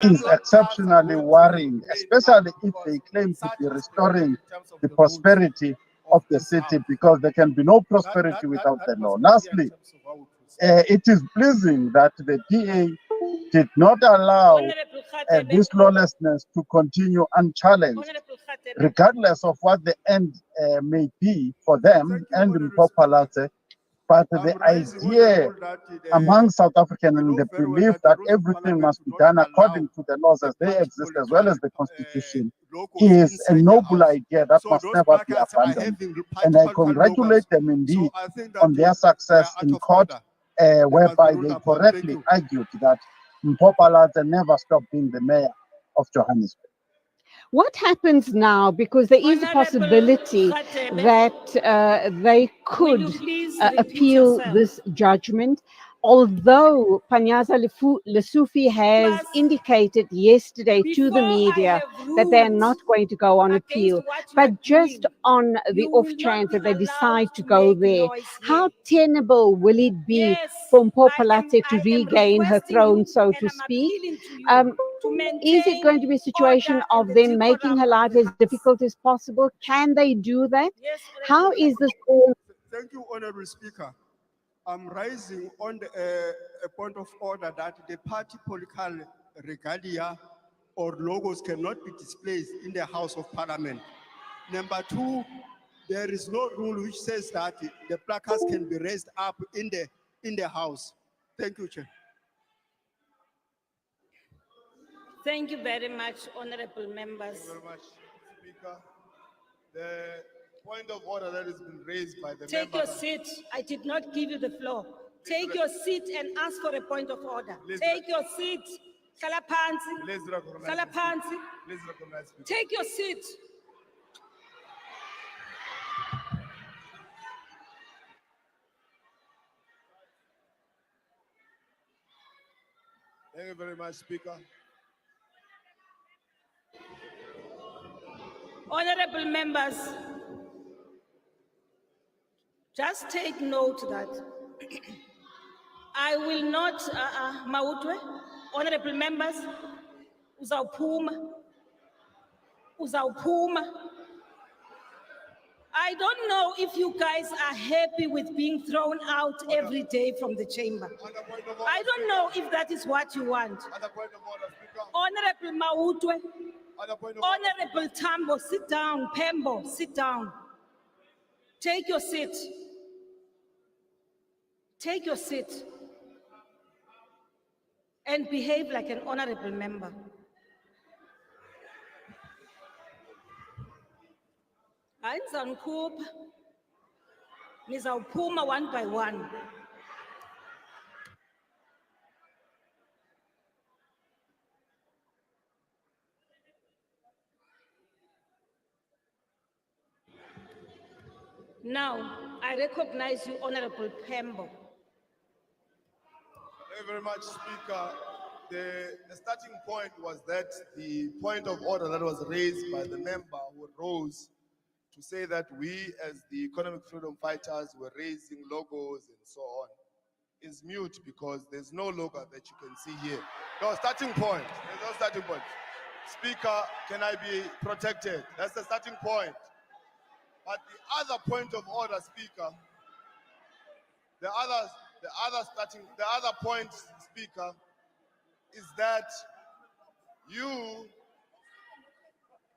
is exceptionally worrying, especially if they claim to be restoring the prosperity of the city, because there can be no prosperity without the law. Lastly, it is pleasing that the DA did not allow this lawlessness to continue unchallenged, regardless of what the end may be for them and Mpopalate. But the idea among South Africans and the belief that everything must be done according to the laws as they exist, as well as the Constitution, is a noble idea that must never be abandoned. And I congratulate them indeed on their success in court, whereby they correctly argued that Mpopalate never stopped being the mayor of Johannesburg. What happens now, because there is a possibility that they could appeal this judgment, although Panyaza Lesufi has indicated yesterday to the media that they are not going to go on appeal, but just on the off chance that they decide to go there, how tenable will it be for Mpopalate to regain her throne, so to speak? Is it going to be a situation of them making her life as difficult as possible? Can they do that? How is this all? Thank you, Honorable Speaker. I'm rising on a point of order that the party political regalia or logos cannot be displayed in the House of Parliament. Number two, there is no rule which says that the placards can be raised up in the House. Thank you, Chair. Thank you very much, honorable members. Thank you very much, Speaker. The point of order that has been raised by the Take member. your seat. I did not give you the floor. Take your seat and ask for a point of order. Take your seat. Salapansi. Please recognize. Salapansi. Please recognize. Speaker. Take your seat. Thank you very much, Speaker. Honorable members, just take note that I will not, Mautwe, honorable members, uzawuphuma. I don't know if you guys are happy with being thrown out every day from the chamber. I don't know if that is what you want. Honorable Mautwe, Honorable Tambo, sit down. Pembo, sit down. Take your seat. Take your seat. And behave like an honorable member. Ayizanikhupha. Nizawuphuma one by one. Now, I recognize you, Honorable Pembo. Thank you very much, Speaker. The starting point was that the point of order that was raised by the member who rose to say that we, as the economic freedom fighters, were raising logos and so on, is mute because there's no logo that you can see here. No starting point. There's no starting point. Speaker, can I be protected? That's the starting point. But the other point of order, Speaker, the other point, Speaker, is that you,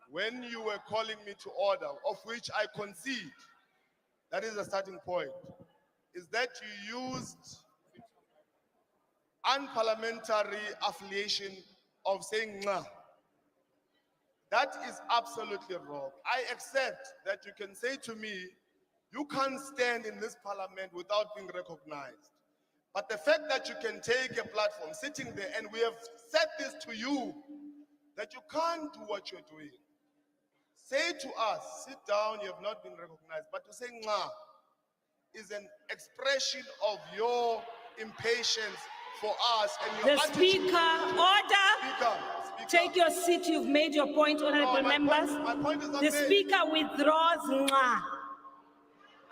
when you were calling me to order, of which I concede, that is the starting point, is that you used unparliamentary affiliation of saying "Nga." That is absolutely wrong. I accept that you can say to me, you can't stand in this parliament without being recognized. But the fact that you can take a platform sitting there, and we have said this to you, that you can't do what you're doing. Say to us, sit down, you have not been recognized. But to say "Nga" is an expression of your impatience for us and your attitude. Speaker, order. Speaker. Take your seat. You've made your point, honorable members. My point is not the Speaker withdraws "Nga."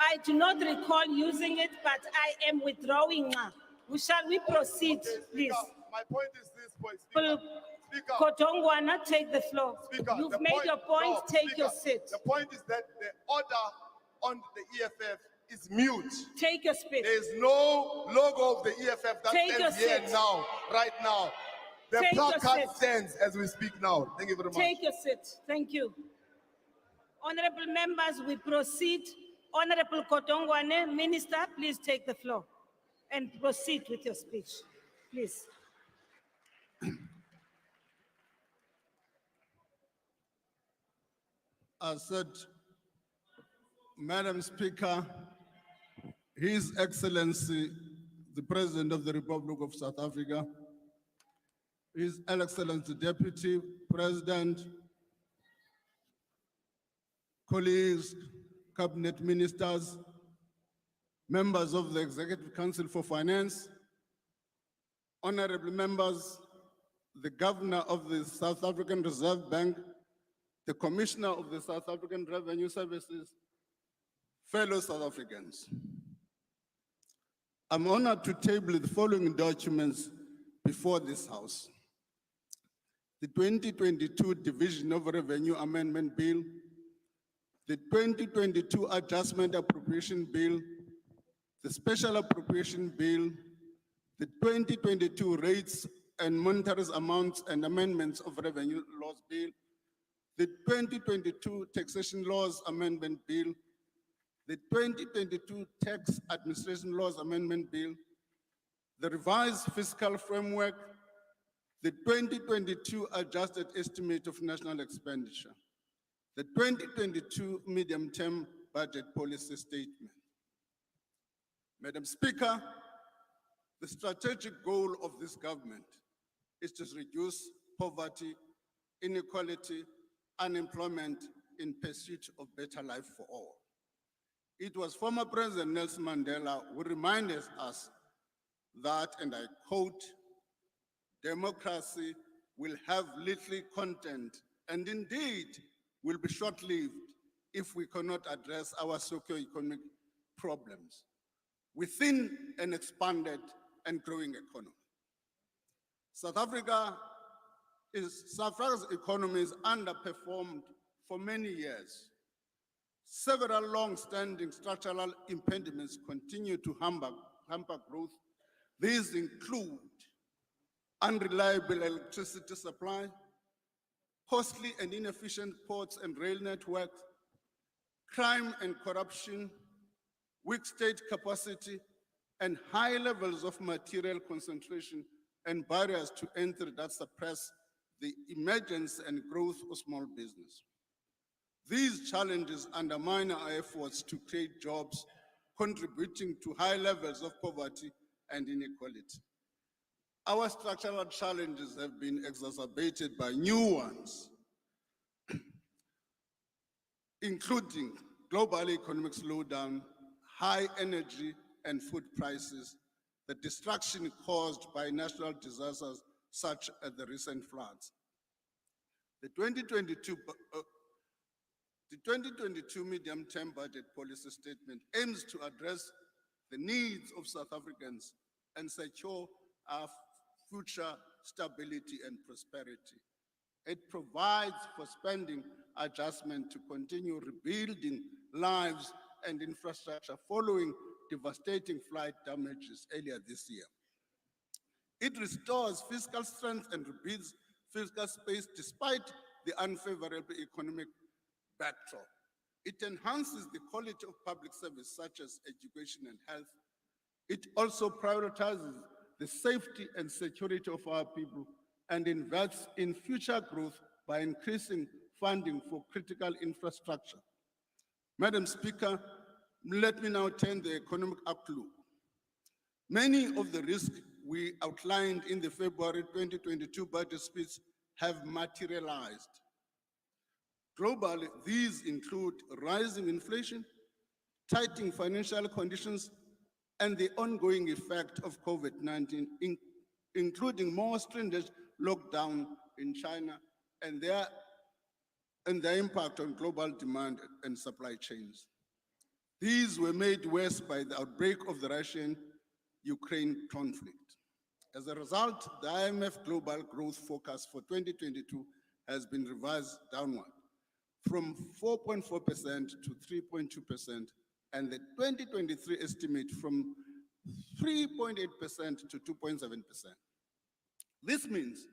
I do not recall using it, but I am withdrawing "Nga." Shall we proceed, okay, please? My point is this point, Speaker. Speaker. Godongwana, take the floor. Speaker, You've the made your point, no, take Speaker, your seat. The point is that the order on the EFF is mute. Take your speech. There's no logo of the EFF that Take your stands here seat. now, right now. The Take your placard seat. stands as we speak now. Thank you very much. Take your seat. Thank you. Honorable members, we proceed. Honorable Godongwana, Minister, please take the floor and proceed with your speech. Please. I said, Madam Speaker, His Excellency, the President of the Republic of South Africa, His Excellency Deputy President, colleagues, cabinet ministers, members of the Executive Council for Finance, honorable members, the Governor of the South African Reserve Bank, the Commissioner of the South African Revenue Services, fellow South Africans. I'm honored to table the following documents before this House. The 2022 Division of Revenue Amendment Bill, the 2022 Adjustment Appropriation Bill, the Special Appropriation Bill, the 2022 Rates and Monetary Amounts and Amendments of Revenue Laws Bill, the 2022 Taxation Laws Amendment Bill, the 2022 Tax Administration Laws Amendment Bill, the Revised Fiscal Framework, the 2022 Adjusted Estimate of National Expenditure, the 2022 Medium-Term Budget Policy Statement. Madam Speaker, the strategic goal of this government is to reduce poverty, inequality, unemployment in pursuit of better life for all. It was former President Nelson Mandela who reminded us that, and I quote, democracy will have little content and indeed will be short-lived if we cannot address our socio-economic problems within an expanded and growing economy. South Africa's economy is underperformed for many years. Several long-standing structural impediments continue to hamper growth. These include unreliable electricity supply, costly and inefficient ports and rail networks, crime and corruption, weak state capacity, and high levels of material concentration and barriers to entry that suppress the emergence and growth of small business. These challenges undermine our efforts to create jobs, contributing to high levels of poverty and inequality. Our structural challenges have been exacerbated by new ones, including global economic slowdown, high energy and food prices, the destruction caused by natural disasters such as the recent floods. The 2022 Medium-Term Budget Policy Statement aims to address the needs of South Africans and secure our future stability and prosperity. It provides for spending adjustment to continue rebuilding lives and infrastructure following devastating flood damages earlier this year. It restores fiscal strength and rebuilds fiscal space despite the unfavorable economic backdrop. It enhances the quality of public service such as education and health. It also prioritizes the safety and security of our people and invests in future growth by increasing funding for critical infrastructure. Madam Speaker, let me now turn to the economic outlook. Many of the risks we outlined in the February 2022 budget speech have materialized. Globally, these include rising inflation, tightening financial conditions, and the ongoing effect of COVID-19, including more stringent lockdown in China and their impact on global demand and supply chains. These were made worse by the outbreak of the Russian-Ukraine conflict. As a result, the IMF global growth forecast for 2022 has been revised downward from 4.4% to 3.2%, and the 2023 estimate from 3.8% to 2.7%. This means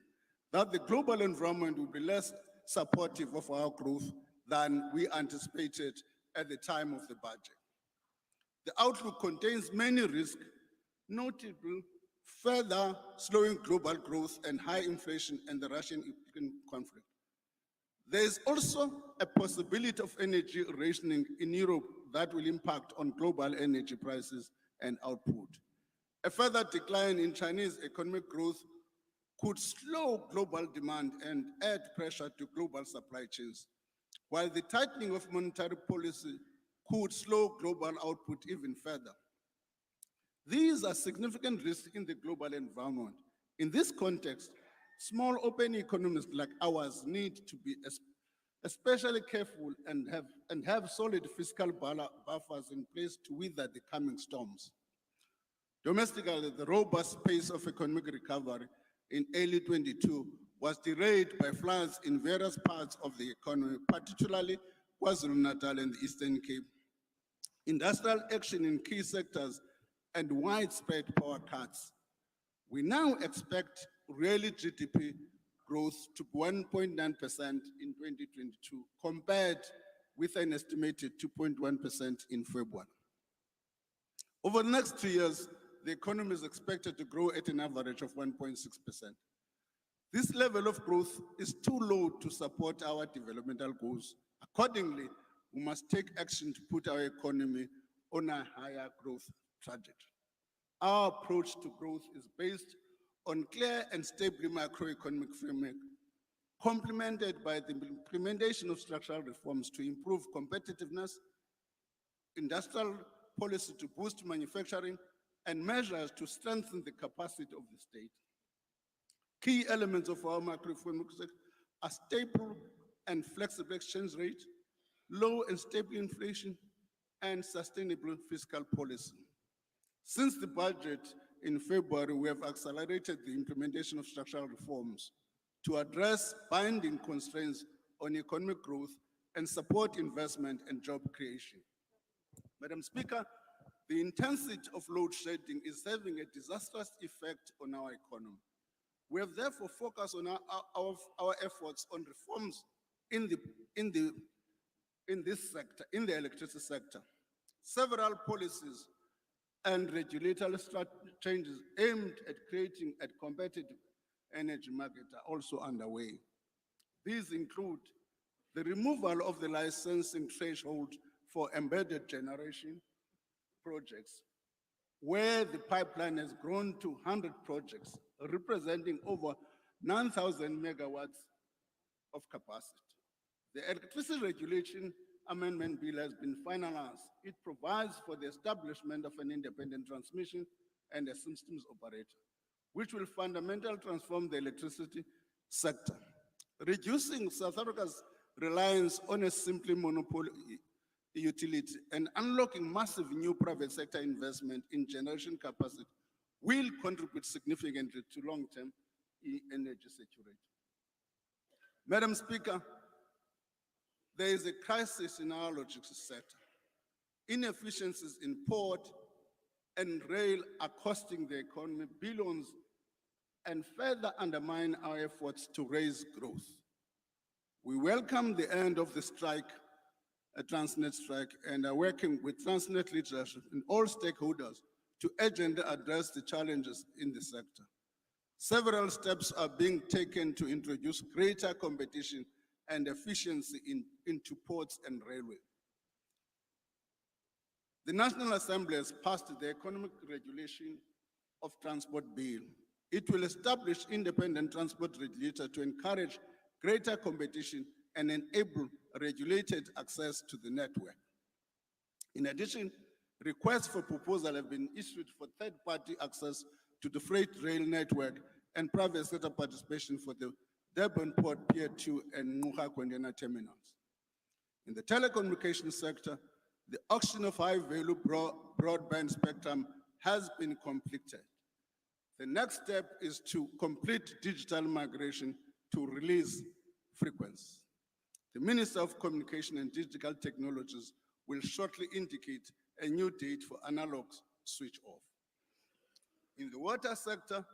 that the global environment will be less supportive of our growth than we anticipated at the time of the budget. The outlook contains many risks, notably further slowing global growth and high inflation and the Russian-Ukraine conflict. There is also a possibility of energy rationing in Europe that will impact on global energy prices and output. A further decline in Chinese economic growth could slow global demand and add pressure to global supply chains, while the tightening of monetary policy could slow global output even further. These are significant risks in the global environment. In this context, small open economies like ours need to be especially careful and have solid fiscal buffers in place to weather the coming storms. Domestically, the robust pace of economic recovery in early 22 was derailed by floods in various parts of the economy, particularly KwaZulu-Natal and the Eastern Cape. Industrial action in key sectors and widespread power cuts. We now expect real GDP growth to 1.9% in 2022, compared with an estimated 2.1% in February. Over the next 3 years, the economy is expected to grow at an average of 1.6%. This level of growth is too low to support our developmental goals. Accordingly, we must take action to put our economy on a higher growth trajectory. Our approach to growth is based on clear and stable macroeconomic framework, complemented by the implementation of structural reforms to improve competitiveness, industrial policy to boost manufacturing, and measures to strengthen the capacity of the state. Key elements of our macroeconomic are stable and flexible exchange rate, low and stable inflation, and sustainable fiscal policy. Since the budget in February, we have accelerated the implementation of structural reforms to address binding constraints on economic growth and support investment and job creation. Madam Speaker, the intensity of load shedding is having a disastrous effect on our economy. We have therefore focused on our efforts on reforms in this sector, in the electricity sector. Several policies and regulatory changes aimed at creating a competitive energy market are also underway. These include the removal of the licensing threshold for embedded generation projects, where the pipeline has grown to 100 projects, representing over 9,000 megawatts of capacity. The Electricity Regulation Amendment Bill has been finalized. It provides for the establishment of an independent transmission and a systems operator, which will fundamentally transform the electricity sector, reducing South Africa's reliance on a simply monopoly utility and unlocking massive new private sector investment in generation capacity will contribute significantly to long-term energy security. Madam Speaker, there is a crisis in our logistics sector. Inefficiencies in port and rail are costing the economy billions and further undermine our efforts to raise growth. We welcome the end of the strike, a Transnet strike, and are working with Transnet leadership and all stakeholders to urgently address the challenges in the sector. Several steps are being taken to introduce greater competition and efficiency into ports and railway. The National Assembly has passed the Economic Regulation of Transport Bill. It will establish independent transport regulator to encourage greater competition and enable regulated access to the network. In addition, requests for proposal have been issued for third-party access to the freight rail network and private sector participation for the Durban Port Pier 2 and Godongwana terminals. In the telecommunications sector, the auction of high-value broadband spectrum has been completed. The next step is to complete digital migration to release frequency. The Minister of Communication and Digital Technologies will shortly indicate a new date for analog switch off. In the water sector,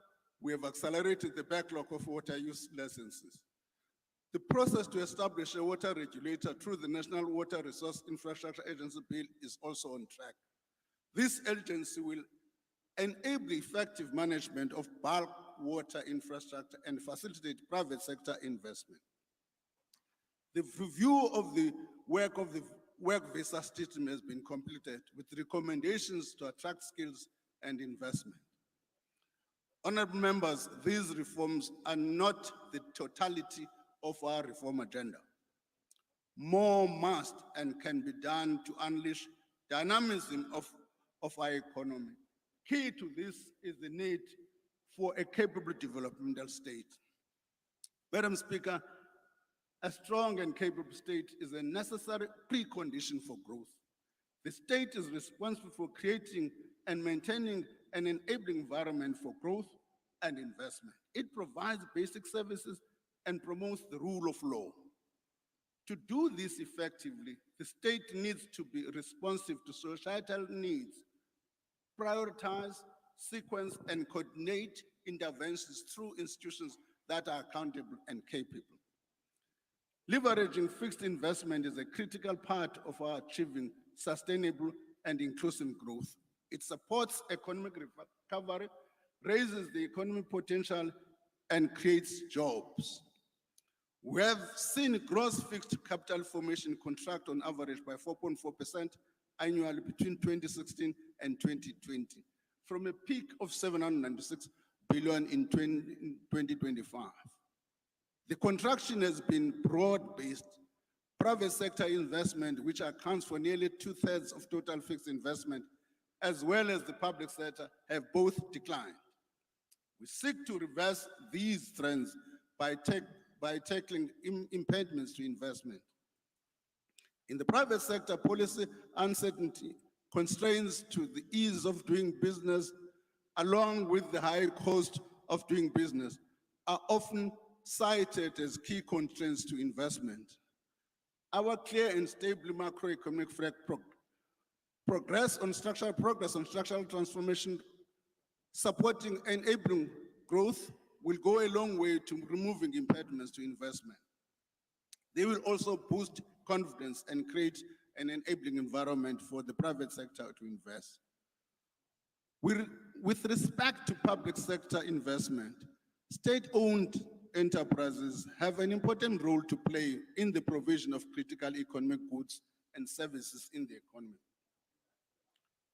we have accelerated the backlog of water use licenses. The process to establish a water regulator through the National Water Resource Infrastructure Agency Bill is also on track. This agency will enable effective management of bulk water infrastructure and facilitate private sector investment. The review of the work visa system has been completed with recommendations to attract skills and investment. Honorable members, these reforms are not the totality of our reform agenda. More must and can be done to unleash dynamism of our economy. Key to this is the need for a capable developmental state. Madam Speaker, a strong and capable state is a necessary precondition for growth. The state is responsible for creating and maintaining an enabling environment for growth and investment. It provides basic services and promotes the rule of law. To do this effectively, the state needs to be responsive to societal needs, prioritize, sequence, and coordinate interventions through institutions that are accountable and capable. Leveraging fixed investment is a critical part of our achieving sustainable and inclusive growth. It supports economic recovery, raises the economic potential, and creates jobs. We have seen gross fixed capital formation contract on average by 4.4% annually between 2016 and 2020, from a peak of 796 billion in 2025. The contraction has been broad-based. Private sector investment, which accounts for nearly 2/3 of total fixed investment, as well as the public sector, have both declined. We seek to reverse these trends by tackling impediments to investment. In the private sector, policy uncertainty, constraints to the ease of doing business, along with the high cost of doing business, are often cited as key constraints to investment. Our clear and stable macroeconomic progress on structural transformation, supporting enabling growth, will go a long way to removing impediments to investment. They will also boost confidence and create an enabling environment for the private sector to invest. With respect to public sector investment, state-owned enterprises have an important role to play in the provision of critical economic goods and services in the economy.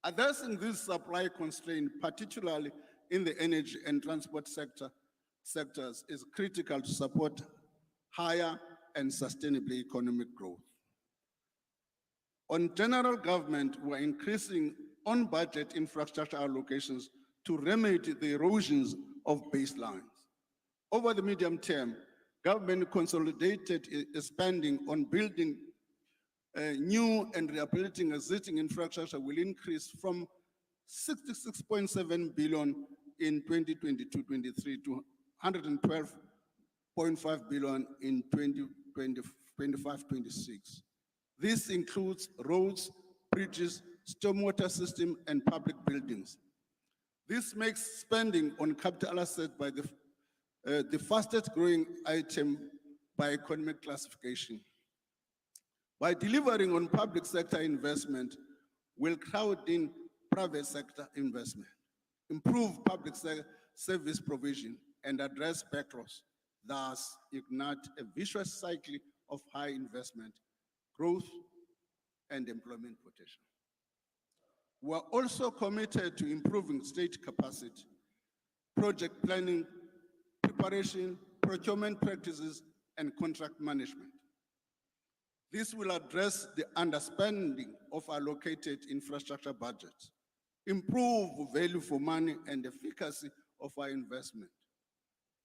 Addressing this supply constraint, particularly in the energy and transport sectors, is critical to support higher and sustainable economic growth. On general government, we're increasing on-budget infrastructure allocations to remedy the erosions of baselines. Over the medium term, government consolidated spending on building new and rehabilitating existing infrastructure will increase from 66.7 billion in 2022-23 to 112.5 billion in 2025-26. This includes roads, bridges, stormwater system, and public buildings. This makes spending on capital assets by the fastest growing item by economic classification. By delivering on public sector investment, we'll crowd in private sector investment, improve public service provision, and address backlogs, thus ignite a vicious cycle of high investment, growth, and employment potential. We're also committed to improving state capacity, project planning, preparation, procurement practices, and contract management. This will address the underspending of allocated infrastructure budgets, improve value for money and efficacy of our investment.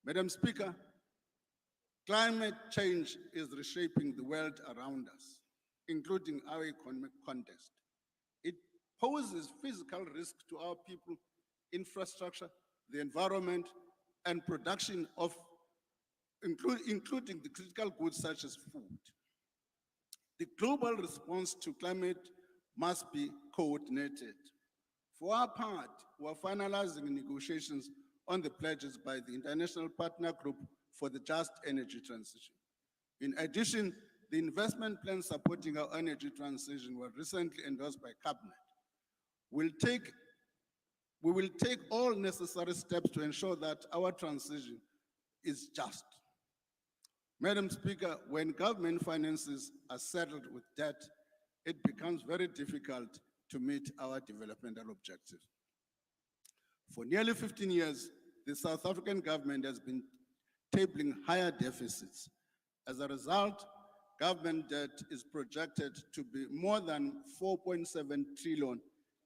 Madam Speaker, climate change is reshaping the world around us, including our economic context. It poses physical risk to our people, infrastructure, the environment, and production of, including the critical goods such as food. The global response to climate must be coordinated. For our part, we are finalizing negotiations on the pledges by the International Partner Group for the Just Energy Transition. In addition, the investment plan supporting our energy transition was recently endorsed by Cabinet. We will take all necessary steps to ensure that our transition is just. Madam Speaker, when government finances are saddled with debt, it becomes very difficult to meet our developmental objectives. For nearly 15 years, the South African government has been tabling higher deficits. As a result, government debt is projected to be more than 4.7 trillion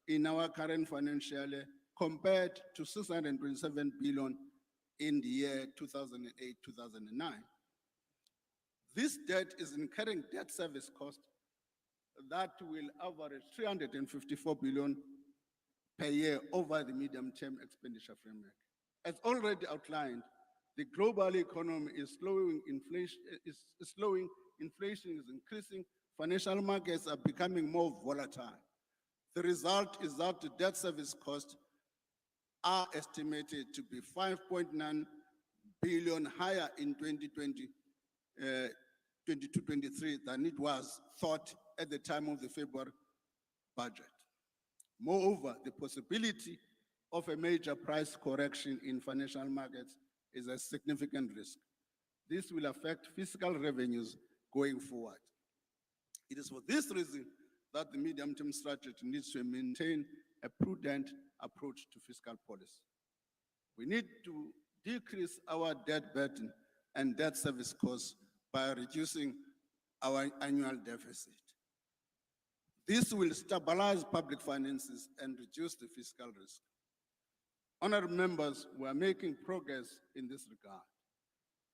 in our current financial year, compared to 627 billion in the year 2008-2009. This debt is incurring debt service cost that will average 354 billion per year over the medium-term expenditure framework. As already outlined, the global economy is slowing, inflation is increasing, financial markets are becoming more volatile. The result is that the debt service costs are estimated to be 5.9 billion higher in 22-23 than it was thought at the time of the February budget. Moreover, the possibility of a major price correction in financial markets is a significant risk. This will affect fiscal revenues going forward. It is for this reason that the medium-term strategy needs to maintain a prudent approach to fiscal policy. We need to decrease our debt burden and debt service costs by reducing our annual deficit. This will stabilize public finances and reduce the fiscal risk. Honorable members, we are making progress in this regard.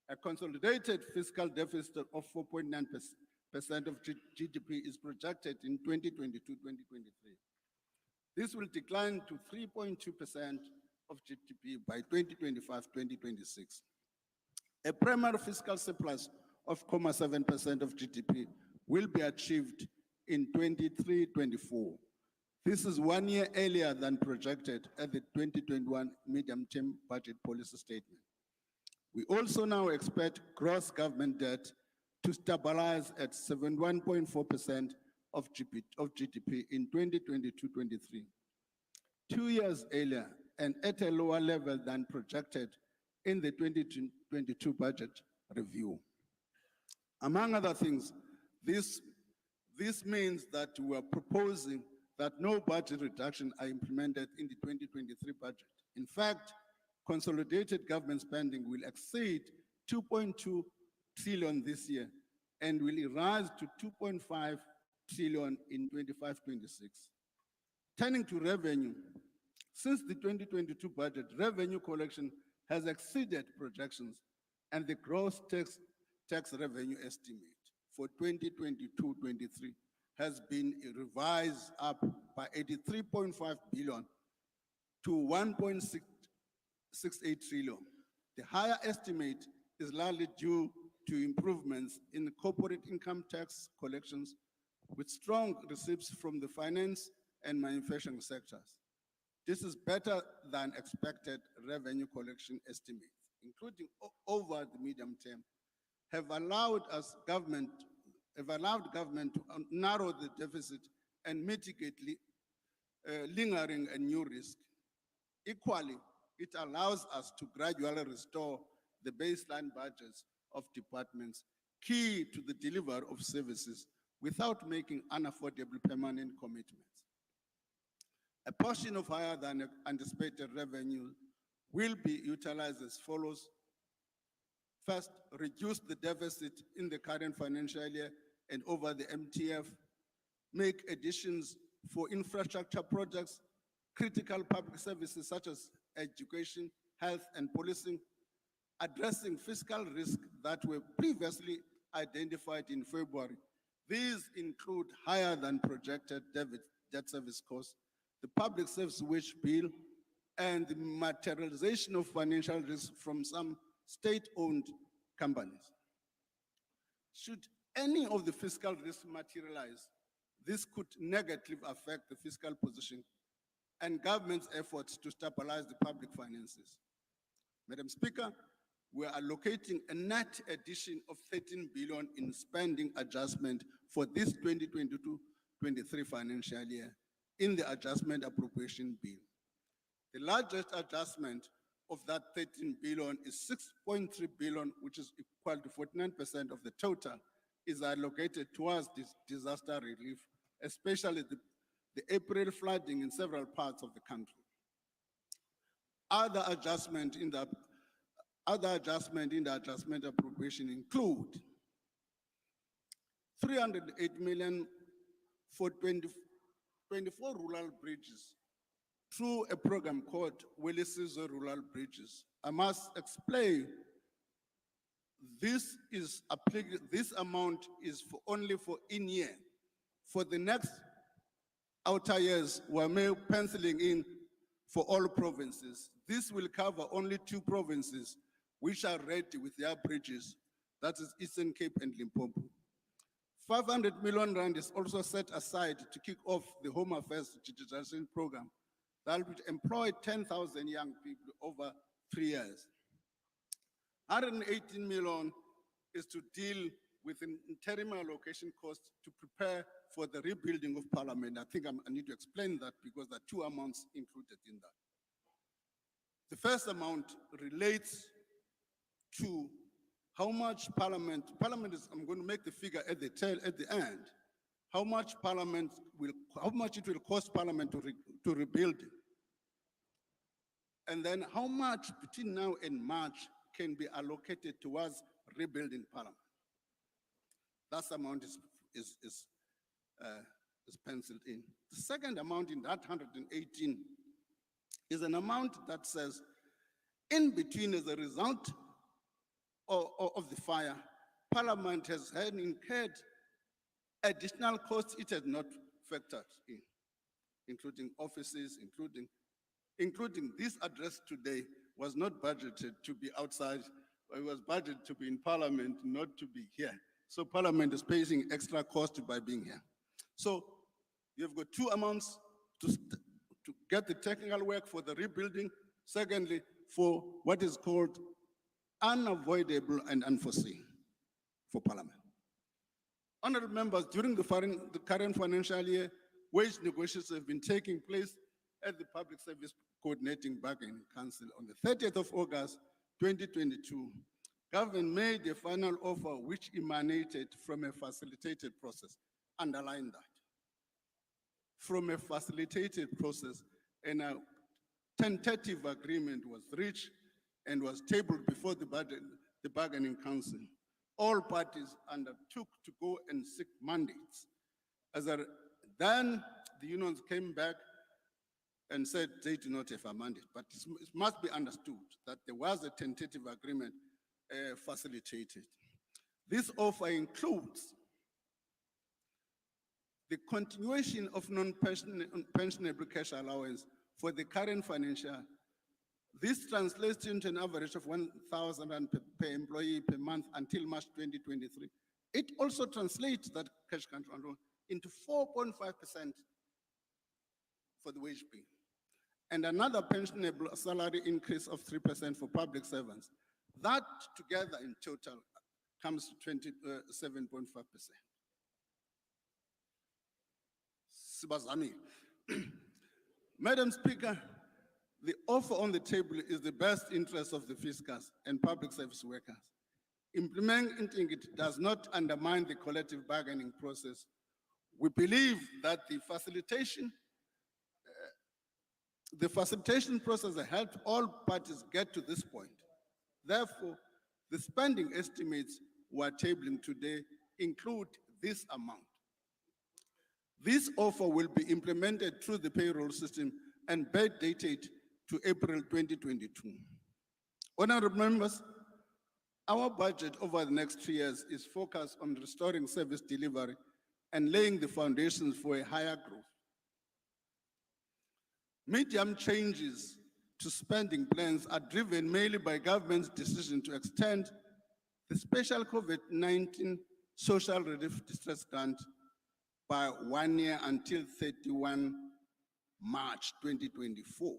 A consolidated fiscal deficit of 4.9% of GDP is projected in 2022-2023. This will decline to 3.2% of GDP by 2025-2026. A primary fiscal surplus of 0.7% of GDP will be achieved in 23-24. This is 1 year earlier than projected at the 2021 medium-term budget policy statement. We also now expect gross government debt to stabilize at 71.4% of GDP in 2022-23, 2 years earlier and at a lower level than projected in the 2022 budget review. Among other things, this means that we are proposing that no budget reduction are implemented in the 2023 budget. In fact, consolidated government spending will exceed 2.2 trillion this year and will rise to 2.5 trillion in 25-26. Turning to revenue, since the 2022 budget, revenue collection has exceeded projections, and the gross tax revenue estimate for 2022-23 has been revised up by 83.5 billion to 1.68 trillion. The higher estimate is largely due to improvements in corporate income tax collections with strong receipts from the finance and manufacturing sectors. This is better than expected revenue collection estimates, including over the medium term, have allowed government to narrow the deficit and mitigate lingering and new risk. Equally, it allows us to gradually restore the baseline budgets of departments key to the delivery of services without making unaffordable permanent commitments. A portion of higher than anticipated revenue will be utilized as follows. First, reduce the deficit in the current financial year and over the MTF, make additions for infrastructure projects, critical public services such as education, health, and policing, addressing fiscal risks that were previously identified in February. These include higher than projected debt service costs, the public service wage bill, and the materialization of financial risk from some state-owned companies. Should any of the fiscal risks materialize, this could negatively affect the fiscal position and government's efforts to stabilize the public finances. Madam Speaker, we are allocating a net addition of 13 billion in spending adjustment for this 2022-23 financial year in the adjustment appropriation bill. The largest adjustment of that 13 billion is 6.3 billion, which is equal to 49% of the total, is allocated towards this disaster relief, especially the April flooding in several parts of the country. Other adjustment in the adjustment appropriation include 308 million for 24 rural bridges through a program called Willisizo Rural Bridges. I must explain, this amount is only for in-year. For the next outer years, we're penciling in for all provinces. This will cover only 2 provinces which are ready with their bridges, that is Eastern Cape and Limpopo. 500 million rand is also set aside to kick off the Home Affairs digitization program that will employ 10,000 young people over 3 years. 118 million is to deal with an interim allocation cost to prepare for the rebuilding of Parliament. I think I need to explain that because there are 2 amounts included in that. The first amount relates to how much Parliament is, I'm going to make the figure at the end, how much it will cost Parliament to rebuild it. And then how much between now and March can be allocated towards rebuilding Parliament. That amount is penciled in. The second amount in that 118 is an amount that says, in between as a result of the fire, Parliament has incurred additional costs it had not factored in, including offices, including this address today was not budgeted to be outside, it was budgeted to be in Parliament, not to be here. So Parliament is paying extra cost by being here. So you've got 2 amounts to get the technical work for the rebuilding. Secondly, for what is called unavoidable and unforeseen for Parliament. Honorable members, during the current financial year, wage negotiations have been taking place at the Public Service Coordinating Bargaining Council. On the 30th of August, 2022, government made a final offer which emanated from a facilitated process. Underline that. From a facilitated process, and a tentative agreement was reached and was tabled before the bargaining council. All parties undertook to go and seek mandates. Then the unions came back and said they do not have a mandate, but it must be understood that there was a tentative agreement facilitated. This offer includes the continuation of non-pensionable cash allowance for the current financial. This translates into an average of 1,000 rand per employee per month until March 2023. It also translates that cash control into 4.5% for the wage bill, and another pensionable salary increase of 3% for public servants. That together in total comes to 27.5%. Sibazami. Madam Speaker, the offer on the table is the best interest of the fiscals and public service workers. Implementing it does not undermine the collective bargaining process. We believe that the facilitation process has helped all parties get to this point. Therefore, the spending estimates we're tabling today include this amount. This offer will be implemented through the payroll system and backdated to April 2022. Honorable members, our budget over the next 3 years is focused on restoring service delivery and laying the foundations for a higher growth. Medium changes to spending plans are driven mainly by government's decision to extend the special COVID-19 social relief distress grant by 1 year until 31 March 2024.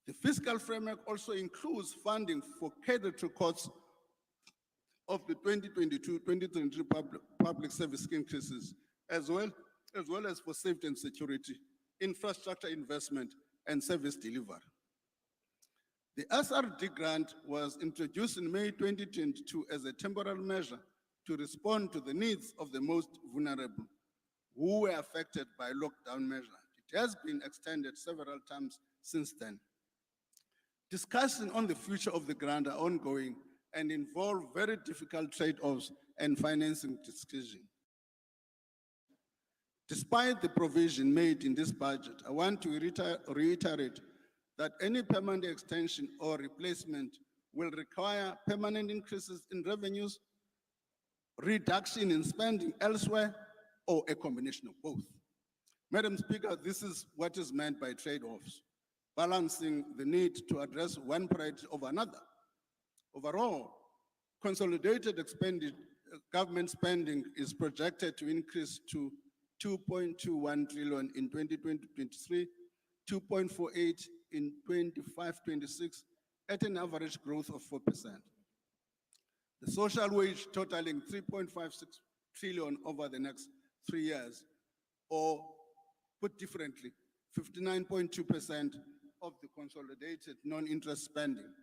The fiscal framework also includes funding for cadre costs of the 2022-2023 public service increases, as well as for safety and security, infrastructure investment, and service delivery. The SRD grant was introduced in May 2022 as a temporary measure to respond to the needs of the most vulnerable who were affected by lockdown measures. It has been extended several times since then. Discussions on the future of the grant are ongoing and involve very difficult trade-offs and financing decisions. Despite the provision made in this budget, I want to reiterate that any permanent extension or replacement will require permanent increases in revenues, reduction in spending elsewhere, or a combination of both. Madam Speaker, this is what is meant by trade-offs, balancing the need to address one priority over another. Overall, consolidated government spending is projected to increase to 2.21 trillion in 2023, 2.48 in 25-26, at an average growth of 4%. The social wage totaling 3.56 trillion over the next 3 years, or put differently, 59.2% of the consolidated non-interest spending,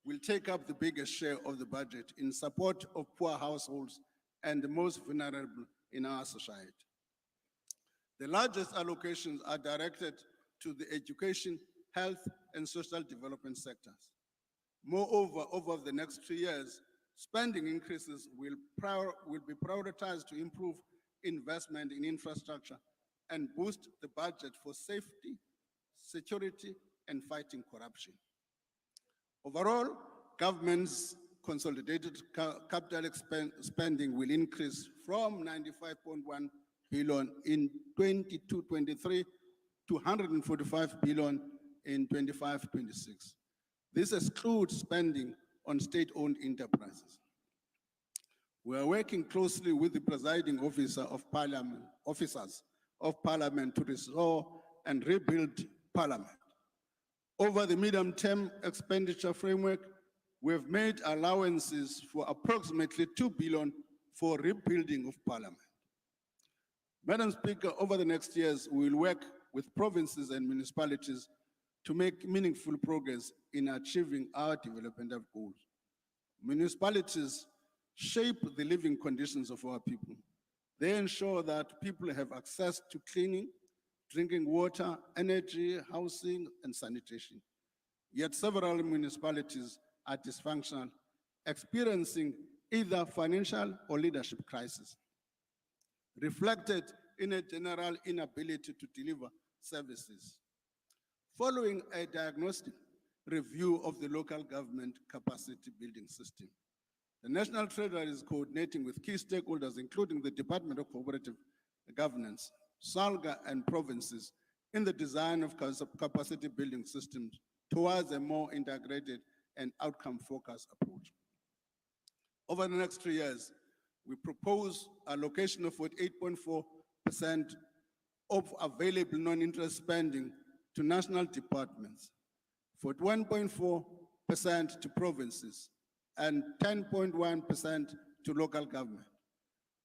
will take up the biggest share of the budget in support of poor households and the most vulnerable in our society. The largest allocations are directed to the education, health, and social development sectors. Moreover, over the next 3 years, spending increases will be prioritized to improve investment in infrastructure and boost the budget for safety, security, and fighting corruption. Overall, government's consolidated capital spending will increase from 95.1 billion in 22-23 to 145 billion in 25-26. This excludes spending on state-owned enterprises. We are working closely with the presiding officers of Parliament to restore and rebuild Parliament. Over the medium-term expenditure framework, we have made allowances for approximately 2 billion for rebuilding of Parliament. Madam Speaker, over the next years, we will work with provinces and municipalities to make meaningful progress in achieving our developmental goals. Municipalities shape the living conditions of our people. They ensure that people have access to cleaning, drinking water, energy, housing, and sanitation. Yet several municipalities are dysfunctional, experiencing either financial or leadership crisis, reflected in a general inability to deliver services. Following a diagnostic review of the local government capacity building system, the National Treasury is coordinating with key stakeholders, including the Department of Cooperative Governance, SALGA, and provinces in the design of capacity building systems towards a more integrated and outcome-focused approach. Over the next 3 years, we propose allocation of 48.4% of available non-interest spending to national departments, 41.4% to provinces, and 10.1% to local government.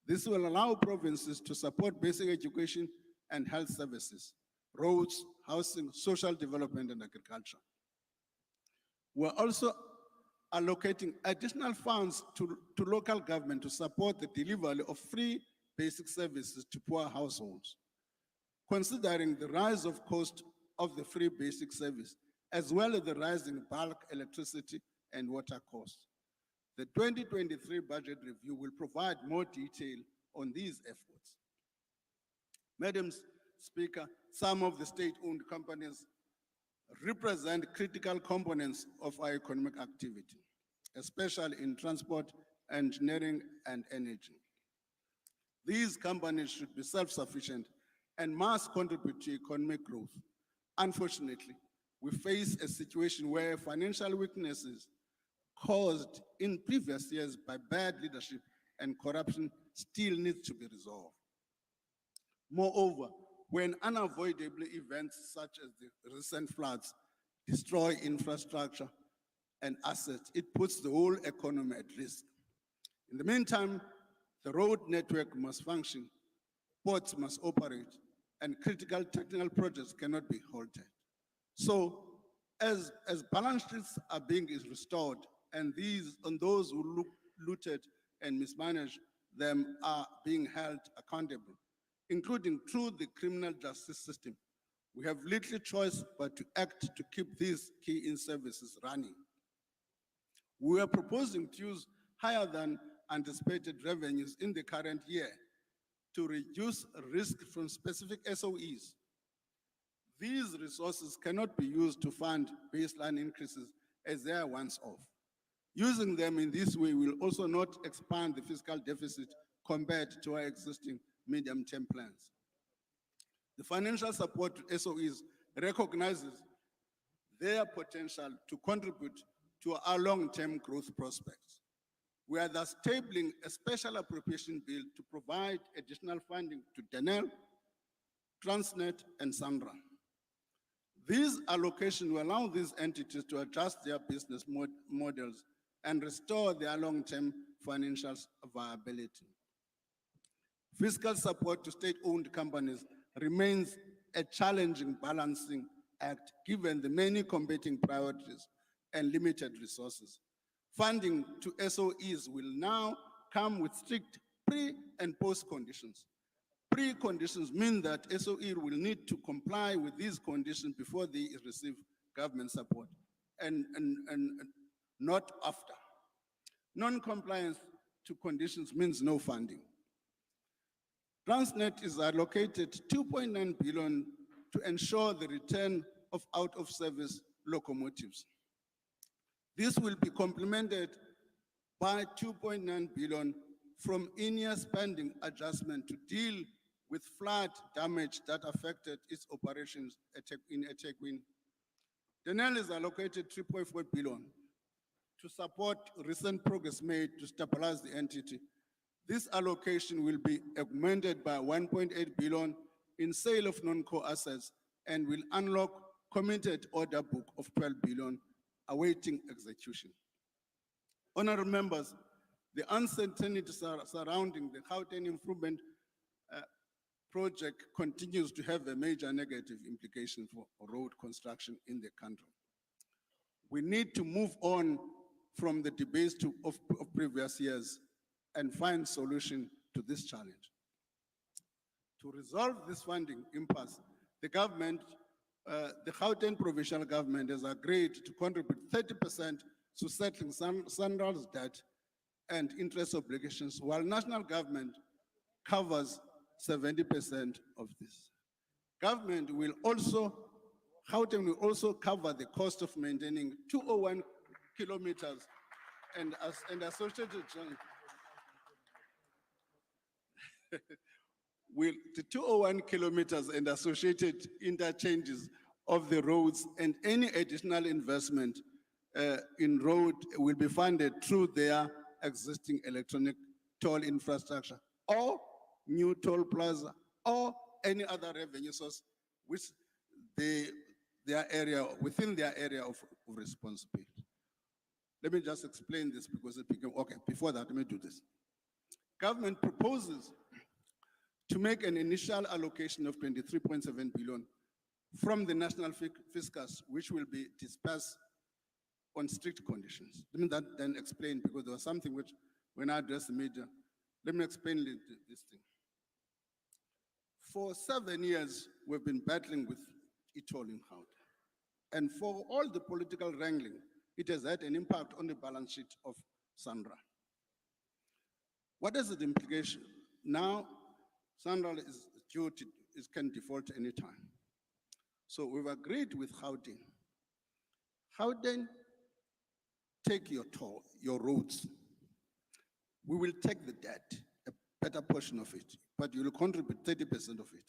This will allow provinces to support basic education and health services, roads, housing, social development, and agriculture. We're also allocating additional funds to local government to support the delivery of free basic services to poor households. Considering the rise of cost of the free basic service, as well as the rising bulk electricity and water costs, the 2023 budget review will provide more detail on these efforts. Madam Speaker, some of the state-owned companies represent critical components of our economic activity, especially in transport, engineering, and energy. These companies should be self-sufficient and must contribute to economic growth. Unfortunately, we face a situation where financial weaknesses caused in previous years by bad leadership and corruption still needs to be resolved. Moreover, when unavoidable events such as the recent floods destroy infrastructure and assets, it puts the whole economy at risk. In the meantime, the road network must function, ports must operate, and critical technical projects cannot be halted. So, as balance sheets are being restored, and those who looted and mismanaged them are being held accountable, including through the criminal justice system, we have little choice but to act to keep these key services running. We are proposing to use higher than anticipated revenues in the current year to reduce risk from specific SOEs. These resources cannot be used to fund baseline increases as they are once off. Using them in this way will also not expand the fiscal deficit compared to our existing medium-term plans. The financial support to SOEs recognizes their potential to contribute to our long-term growth prospects. We are thus tabling a special appropriation bill to provide additional funding to Denel, Transnet, and Sandra. These allocations will allow these entities to adjust their business models and restore their long-term financial viability. Fiscal support to state-owned companies remains a challenging balancing act given the many competing priorities and limited resources. Funding to SOEs will now come with strict pre- and post-conditions. Pre-conditions mean that SOE will need to comply with these conditions before they receive government support, and not after. Non-compliance to conditions means no funding. Transnet is allocated 2.9 billion to ensure the return of out-of-service locomotives. This will be complemented by 2.9 billion from in-year spending adjustment to deal with flood damage that affected its operations in eThekwini. Denel is allocated 3.4 billion to support recent progress made to stabilize the entity. This allocation will be augmented by 1.8 billion in sale of non-core assets and will unlock committed order book of 12 billion awaiting execution. Honorable members, the uncertainty surrounding the Gauteng improvement project continues to have a major negative implication for road construction in the country. We need to move on from the debates of previous years and find solution to this challenge. To resolve this funding impasse, the government, the Gauteng provincial government has agreed to contribute 30% to settling Sandral's debt and interest obligations, while national government covers 70% of this. Gauteng will also cover the cost of maintaining 201 kilometers and associated with the 201 kilometers and associated interchanges of the roads, and any additional investment in road will be funded through their existing electronic toll infrastructure or new toll plaza or any other revenue source which within their area of responsibility. Let me just explain this because it became, okay, before that, let me do this. Government proposes to make an initial allocation of 23.7 billion from the national fiscus, which will be dispersed on strict conditions. Let me then explain, because there was something which, when I addressed the media, let me explain this thing. For 7 years, we've been battling with e-toll in Gauteng. And for all the political wrangling, it has had an impact on the balance sheet of Sandra. What is the implication? Now, Sandra is due to, can default any time. So we've agreed with Gauteng. Gauteng, take your toll, your roads. We will take the debt, a better portion of it, but you will contribute 30% of it.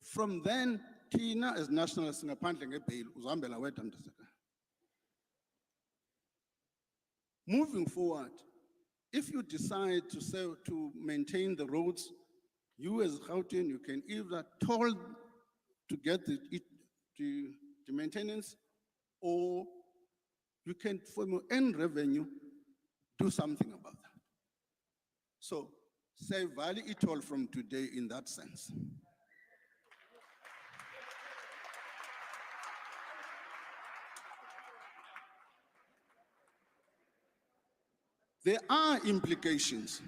From then Tina as nationals ngaphandle ngebail uzihambela wedwa mntasekhaya. Moving forward, if you decide to maintain the roads, you as Gauteng, you can either toll to get the maintenance, or you can, from your own revenue, do something about that. So say value it all from today in that sense. There are implications.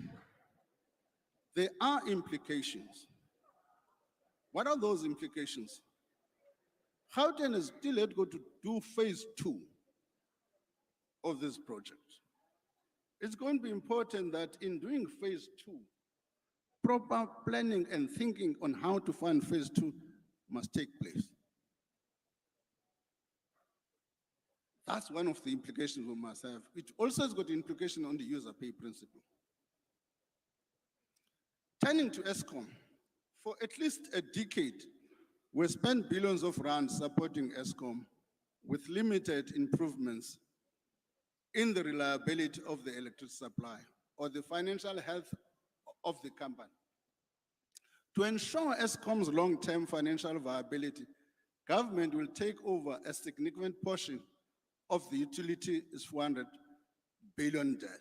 There are implications. What are those implications? Gauteng is still yet going to do phase 2 of this project. It's going to be important that in doing phase 2, proper planning and thinking on how to fund phase 2 must take place. That's one of the implications we must have. It also has got implication on the user pay principle. Turning to ESCOM, for at least a decade, we spent billions of rands supporting ESCOM with limited improvements in the reliability of the electricity supply or the financial health of the company. To ensure ESCOM's long-term financial viability, government will take over a significant portion of the utility's 400 billion debt.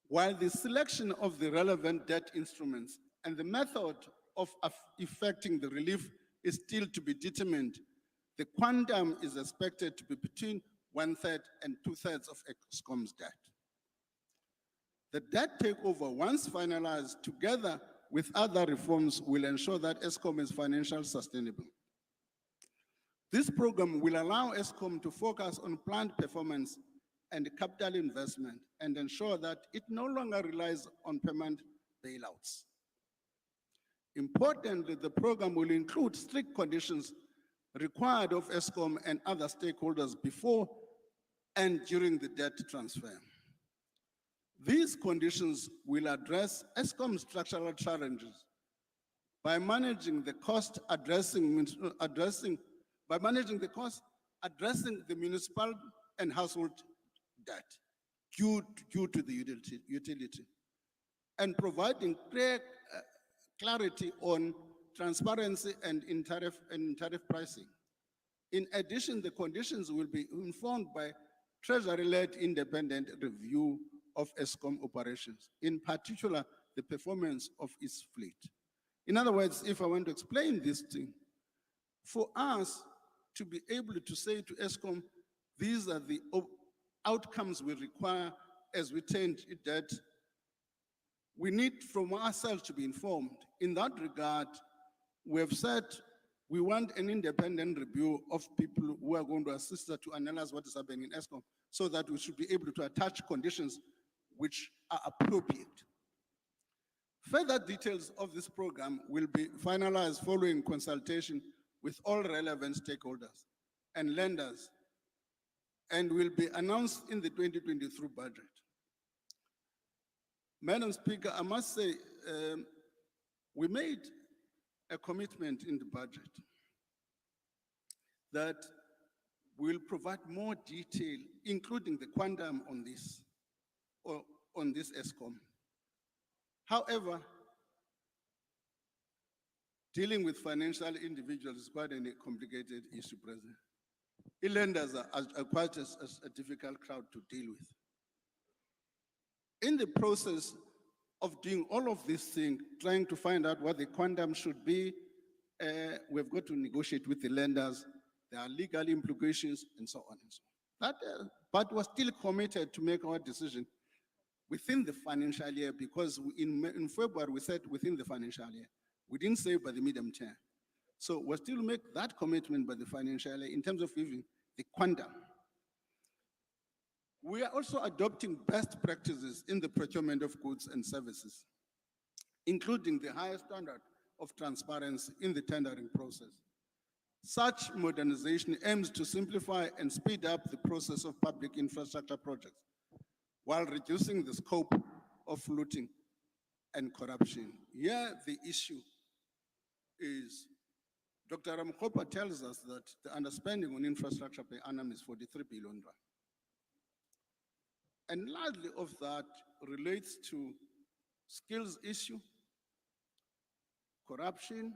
While the selection of the relevant debt instruments and the method of effecting the relief is still to be determined, the quantum is expected to be between 1/3 and 2/3 of ESCOM's debt. The debt takeover, once finalized together with other reforms, will ensure that ESCOM is financially sustainable. This program will allow ESCOM to focus on plant performance and capital investment and ensure that it no longer relies on permanent bailouts. Importantly, the program will include strict conditions required of ESCOM and other stakeholders before and during the debt transfer. These conditions will address ESCOM's structural challenges by managing the cost, addressing the municipal and household debt due to the utility, and providing clear clarity on transparency and in tariff pricing. In addition, the conditions will be informed by Treasury-led independent review of ESCOM operations, in particular, the performance of its fleet. In other words, if I want to explain this thing, for us to be able to say to ESCOM, these are the outcomes we require as we change debt, we need from ourselves to be informed. In that regard, we have said we want an independent review of people who are going to assist us to analyze what is happening in ESCOM, so that we should be able to attach conditions which are appropriate. Further details of this program will be finalized following consultation with all relevant stakeholders and lenders, and will be announced in the 2023 budget. Madam Speaker, I must say, we made a commitment in the budget that we'll provide more detail, including the quantum on this, or on this ESCOM. However, dealing with financial individuals is quite a complicated issue, President. Lenders are quite a difficult crowd to deal with. In the process of doing all of these things, trying to find out what the quantum should be, we've got to negotiate with the lenders. There are legal implications and so on and so on. But we're still committed to make our decision within the financial year, because in February we said within the financial year. We didn't say by the medium term. So we'll still make that commitment by the financial year in terms of even the quantum. We are also adopting best practices in the procurement of goods and services, including the highest standard of transparency in the tendering process. Such modernization aims to simplify and speed up the process of public infrastructure projects, while reducing the scope of looting and corruption. Here, the issue is Dr. Ramkopa tells us that the underspending on infrastructure per annum is 43 billion rand. And largely of that relates to skills issue, corruption,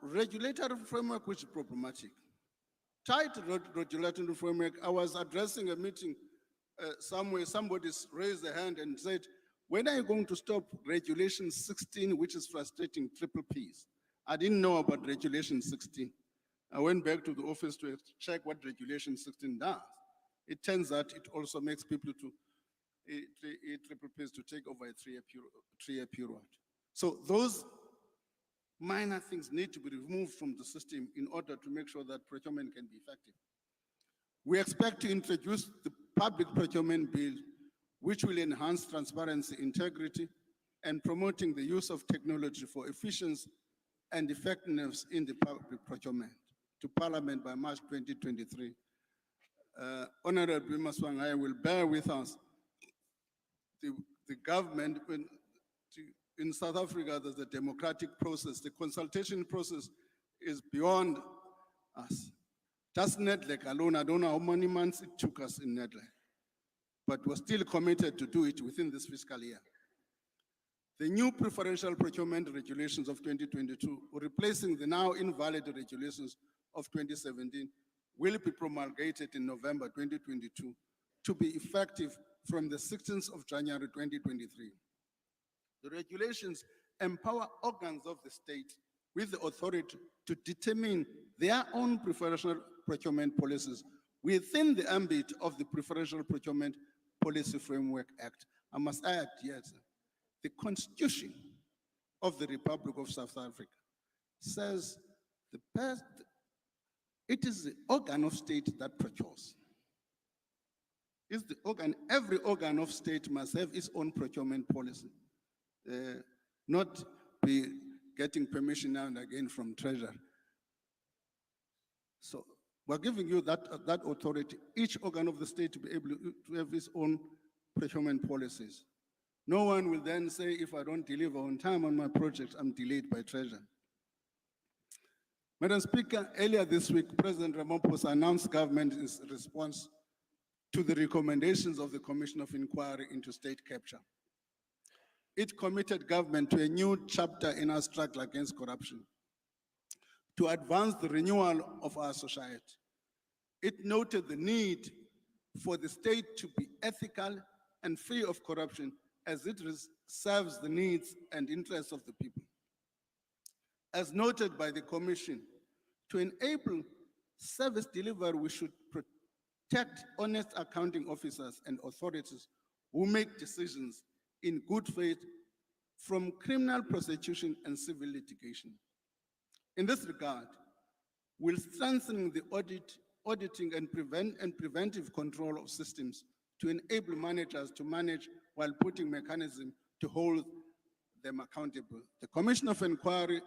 regulatory framework which is problematic. Tight regulatory framework. I was addressing a meeting somewhere, somebody raised their hand and said, when are you going to stop regulation 16, which is frustrating triple Ps? I didn't know about regulation 16. I went back to the office to check what regulation 16 does. It turns out it also makes people to triple Ps to take over a three-year period. So those minor things need to be removed from the system in order to make sure that procurement can be effective. We expect to introduce the public procurement bill, which will enhance transparency, integrity, and promoting the use of technology for efficiency and effectiveness in the public procurement to Parliament by March 2023. Honorable Maswangai will bear with us. The government, in South Africa, there's a democratic process. The consultation process is beyond us. Just Nedlek alone, I don't know how many months it took us in Nedlek, but we're still committed to do it within this fiscal year. The new preferential procurement regulations of 2022, replacing the now invalid regulations of 2017, will be promulgated in November 2022 to be effective from the 16th of January 2023. The regulations empower organs of the state with the authority to determine their own preferential procurement policies within the ambit of the Preferential Procurement Policy Framework Act. I must add, yes, the Constitution of the Republic of South Africa says it is the organ of state that procures. It's the organ, every organ of state must have its own procurement policy, not be getting permission now and again from Treasury. So we're giving you that authority, each organ of the state to be able to have its own procurement policies. No one will then say, if I don't deliver on time on my project, I'm delayed by Treasury. Madam Speaker, earlier this week, President Ramaphosa announced government's response to the recommendations of the Commission of Inquiry into State Capture. It committed government to a new chapter in our struggle against corruption, to advance the renewal of our society. It noted the need for the state to be ethical and free of corruption as it serves the needs and interests of the people. As noted by the Commission, to enable service delivery, we should protect honest accounting officers and authorities who make decisions in good faith from criminal prosecution and civil litigation. In this regard, we'll strengthen the auditing and preventive control of systems to enable managers to manage while putting mechanisms to hold them accountable. The Commission of Inquiry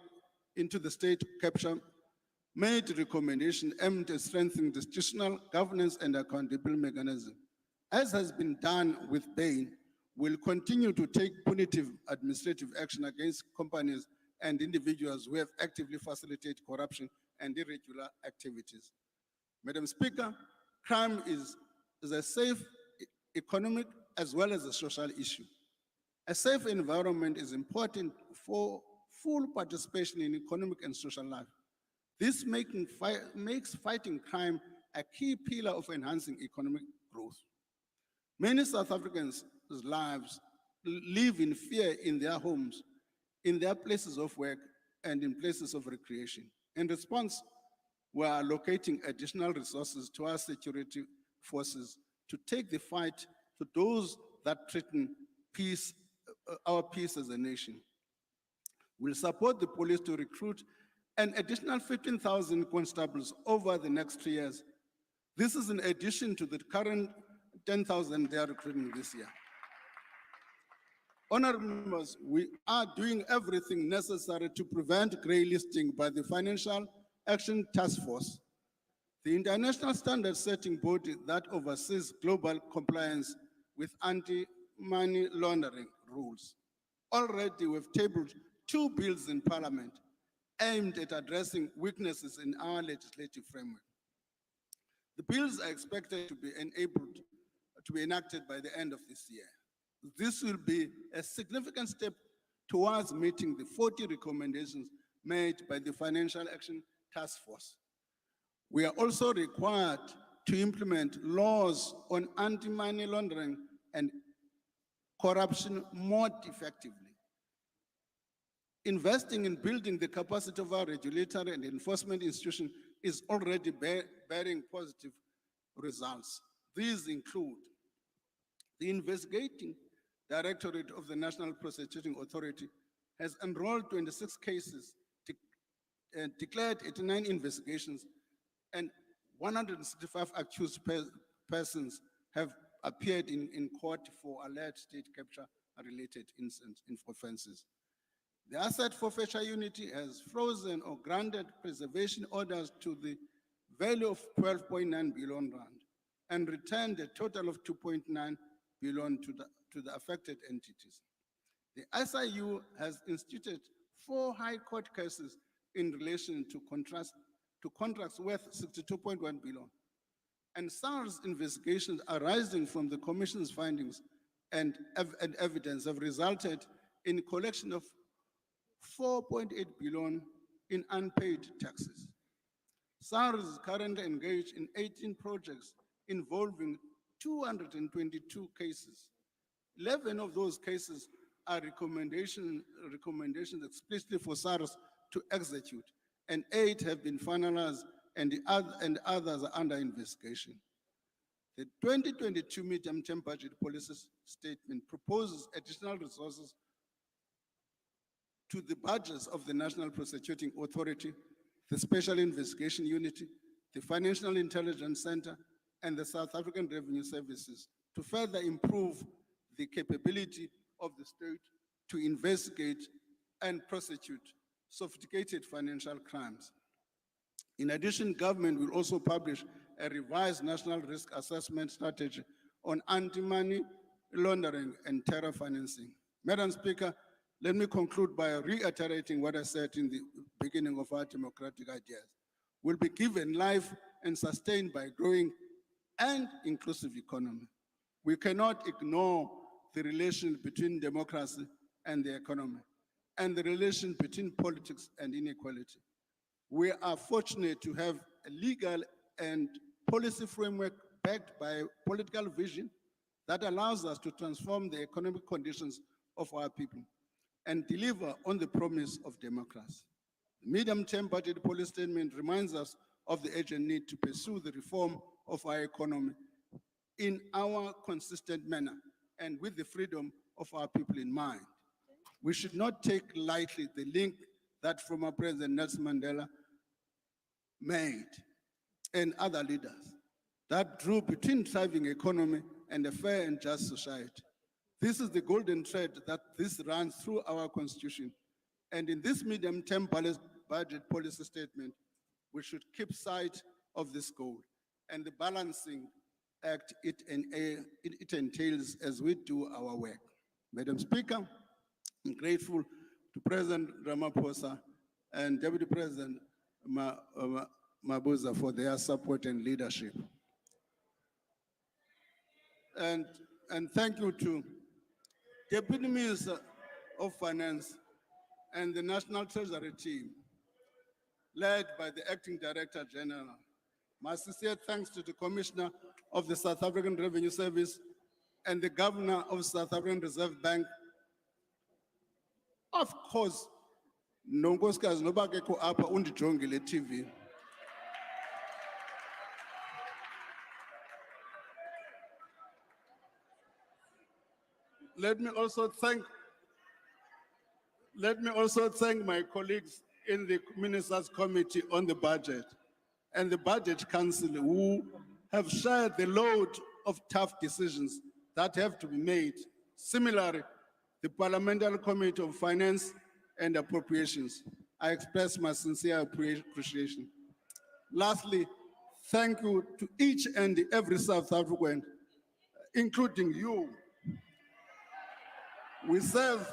into the State Capture made a recommendation aimed at strengthening the institutional governance and accountability mechanism. As has been done with Bain, we'll continue to take punitive administrative action against companies and individuals who have actively facilitated corruption and irregular activities. Madam Speaker, crime is a safe economic as well as a social issue. A safe environment is important for full participation in economic and social life. This makes fighting crime a key pillar of enhancing economic growth. Many South Africans' lives live in fear in their homes, in their places of work, and in places of recreation. In response, we are allocating additional resources to our security forces to take the fight to those that threaten peace, our peace as a nation. We'll support the police to recruit an additional 15,000 constables over the next 3 years. This is in addition to the current 10,000 they are recruiting this year. Honorable members, we are doing everything necessary to prevent grey listing by the Financial Action Task Force, the international standard setting body that oversees global compliance with anti-money laundering rules. Already we've tabled 2 bills in Parliament aimed at addressing weaknesses in our legislative framework. The bills are expected to be enabled to be enacted by the end of this year. This will be a significant step towards meeting the 40 recommendations made by the Financial Action Task Force. We are also required to implement laws on anti-money laundering and corruption more effectively. Investing in building the capacity of our regulatory and enforcement institution is already bearing positive results. These include the Investigating Directorate of the National Prosecuting Authority has enrolled 26 cases, declared 89 investigations, and 165 accused persons have appeared in court for alleged state capture-related offenses. The Asset Forfeiture Unity has frozen or granted preservation orders to the value of 12.9 billion rand and returned a total of 2.9 billion to the affected entities. The SIU has instituted 4 High Court cases in relation to contracts worth 62.1 billion. And SARS investigations arising from the Commission's findings and evidence have resulted in collection of 4.8 billion in unpaid taxes. SARS is currently engaged in 18 projects involving 222 cases. 11 of those cases are recommendations explicitly for SARS to execute, and 8 have been finalized and others are under investigation. The 2022 medium-term budget policy statement proposes additional resources to the budgets of the National Prosecuting Authority, the Special Investigation Unit, the Financial Intelligence Center, and the South African Revenue Services to further improve the capability of the state to investigate and prosecute sophisticated financial crimes. In addition, government will also publish a revised national risk assessment strategy on anti-money laundering and terror financing. Madam Speaker, let me conclude by reiterating what I said in the beginning of our democratic ideas. Will be given life and sustained by growing and inclusive economy. We cannot ignore the relation between democracy and the economy, and the relation between politics and inequality. We are fortunate to have a legal and policy framework backed by political vision that allows us to transform the economic conditions of our people and deliver on the promise of democracy. The medium-term budget policy statement reminds us of the urgent need to pursue the reform of our economy in our consistent manner and with the freedom of our people in mind. We should not take lightly the link that former President Nelson Mandela made and other leaders that drew between thriving economy and a fair and just society. This is the golden thread that this runs through our constitution. And in this medium-term budget policy statement, we should keep sight of this goal and the balancing act it entails as we do our work. Madam Speaker, I'm grateful to President Ramaphosa and Deputy President Mabuza for their support and leadership. And thank you to Deputy Minister of Finance and the National Treasury team, led by the Acting Director General. My sincere thanks to the Commissioner of the South African Revenue Service and the Governor of South African Reserve Bank. Of course, nonkosikazi noba akekho apha undijongile TV. Let me also thank my colleagues in the Ministers' Committee on the Budget and the Budget Council who have shared the load of tough decisions that have to be made. Similarly, the Parliamentary Committee of Finance and Appropriations. I express my sincere appreciation. Lastly, thank you to each and every South African, including you. We serve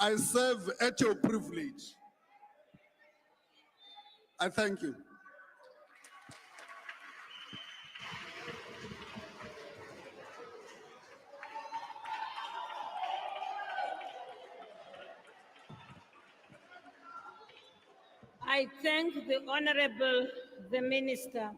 I serve at your privilege. I thank you. I thank the Honorable, the Minister.